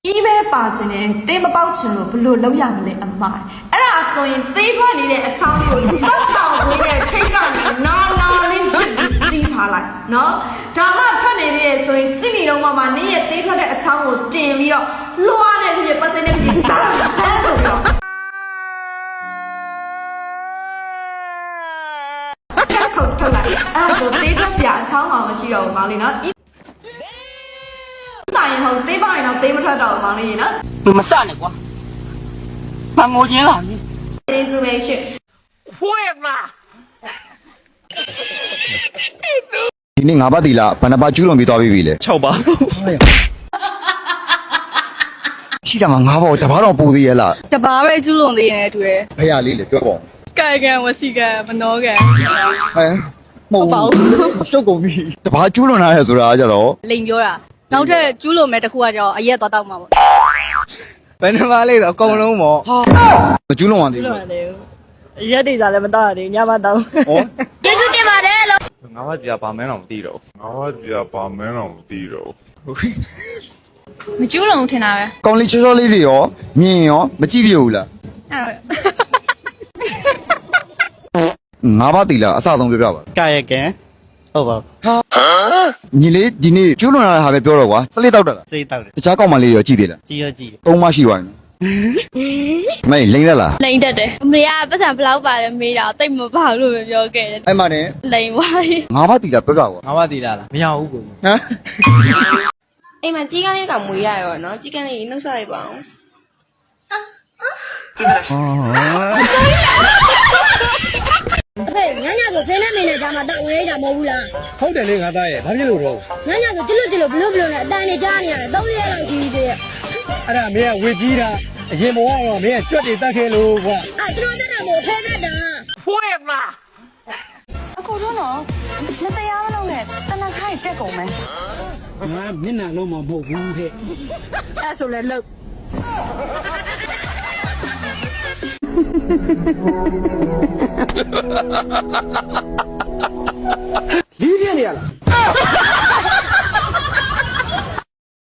ဒီပဲပါခြင်းနဲ့တေးမပေါက်ချင်လို့ဘလို့လုံးရမလဲအမအဲ့ဒါဆိုရင်သေးထွက်နေတဲ့အချောင်းကိုစောက်ဆောင်ဝင်တဲ့ထိတ်ကနေနာလေးရှင်းပြီးစီးထားလိုက်နော်ဒါမှထွက်နေသေးတယ်ဆိုရင်စစ်နေတော့မှနင်းရဲ့သေးထွက်တဲ့အချောင်းကိုတင်ပြီးတော့လွှားတဲ့ဖြစ်ပတ်စင်းနဲ့ပြီးတာဆန်းဆိုပြီးတော့ခုတ်ထုတ်လိုက်အဲ့ဒါဆိုသေးထွက်စရာအချောင်းမှမရှိတော့ဘူးမောင်လေးနော်那以后对方人都对不出来找忙的人了。你们散了，把我赢了，你这是为是。亏了。ဒီနေ့ငါးပါးတီလာဘဏ္ဍာပါကျူးလွန်ပြီးသွားပြီလေ6ပါရှိတာငါးပါးတပားတော့ပူသေးရဲ့လား တဘာပဲကျူးလွန်သေးတယ်တူတယ် ဖရလေးလေပြောပါဦး ကာယကံဝစီကံမနောကံ ဟဲ့မဟုတ်ဘူးရှုပ်ကုန်ပြီတပားကျူးလွန်လာရဲဆိုတာကကြတော့ လိန်ပြောတာနောက်ထပ်ကျူးလွန်မဲ့တစ်ခုကကြောအရက်သွားတောက်မှာပေါ့ ဘယ်နှမလေးဆိုအကုန်လုံးပေါ့ မကျူးလွန်ပါသေးဘူး ရက်တိစားလည်းမတော့သေးညမတော့ ဟော ကျေးဇူးတင်ပါတယ်လို့ ငါးပါးပြပါမင်းတော့မသိတော့ငါးပါးပြပါမင်းတော့မသိတော့ မကျူးလွန်ထင်တာပဲ ကောင်းလေးချောချောလေးတွေရောမြင်ရောမကြည့်ပြဘူးလား အဲ့တော့ ငါးပါးတီလာအစဆုံးပြောပြပါ ကာယကံဟုတ်ပါ ညီလေးဒီနေ့ကျူးလွန်လာတဲ့ဟာပဲပြောတော့ကွာစလေးတောက်တက်လား စိတ်တောက်တယ် တခြားကောက်မလေးရောကြည့်သေးလား ကြည်ရကြည် သုံးမရှိပါဘူးမေးလိမ့်ရလား လိန်တက်တယ်အမေကပတ်စံဘလောက်ပါလဲမေးတာတိတ်မပါလို့ပဲပြောခဲ့တယ် အဲ့မှနဲ့ လိန်ဝိုင်း ငါးပါးတီလာပြောပြကွာ ငါးပါးတီလာလားမရဘူးကို ဟမ် အိမ်မှာကြီးကန်းလေးကမွေးရရောနော်ကြီးကန်းလေးနှုတ်ဆက်လိုက်ပါအောင် ဟဲ့ညညဆိုဖင်းနဲ့မင်းနဲ့ကြာမှတောက်ဝဲတာမဟုတ်ဘူးလား ဟုတ်တယ်လေငါသားရဲ့ဘာဖြစ်လို့တော့ ညညဆိုတိလို့ဘလို့နဲ့အတန်နေကြားနေရတယ်3ရက်လောက်ကြီးသေးရဲ့ အဲ့ဒါမင်းကဝေကြီးတာအရင်ဘဝကတော့မင်းကကြွက်တွေတတ်ခဲ့လို့ကွာ အဲ့သူတို့တက်တာမို့ဖဲတတ်တာ 亏了。အခုတော့နော်မတရားမလုပ်နဲ့တနခိုင်းတက်ကုန်မယ် ငါမျက်နှာလုံးမမဟုတ်ဘူးတဲ့ အဲ့ဆိုလဲလို့ လီးပြနေရလား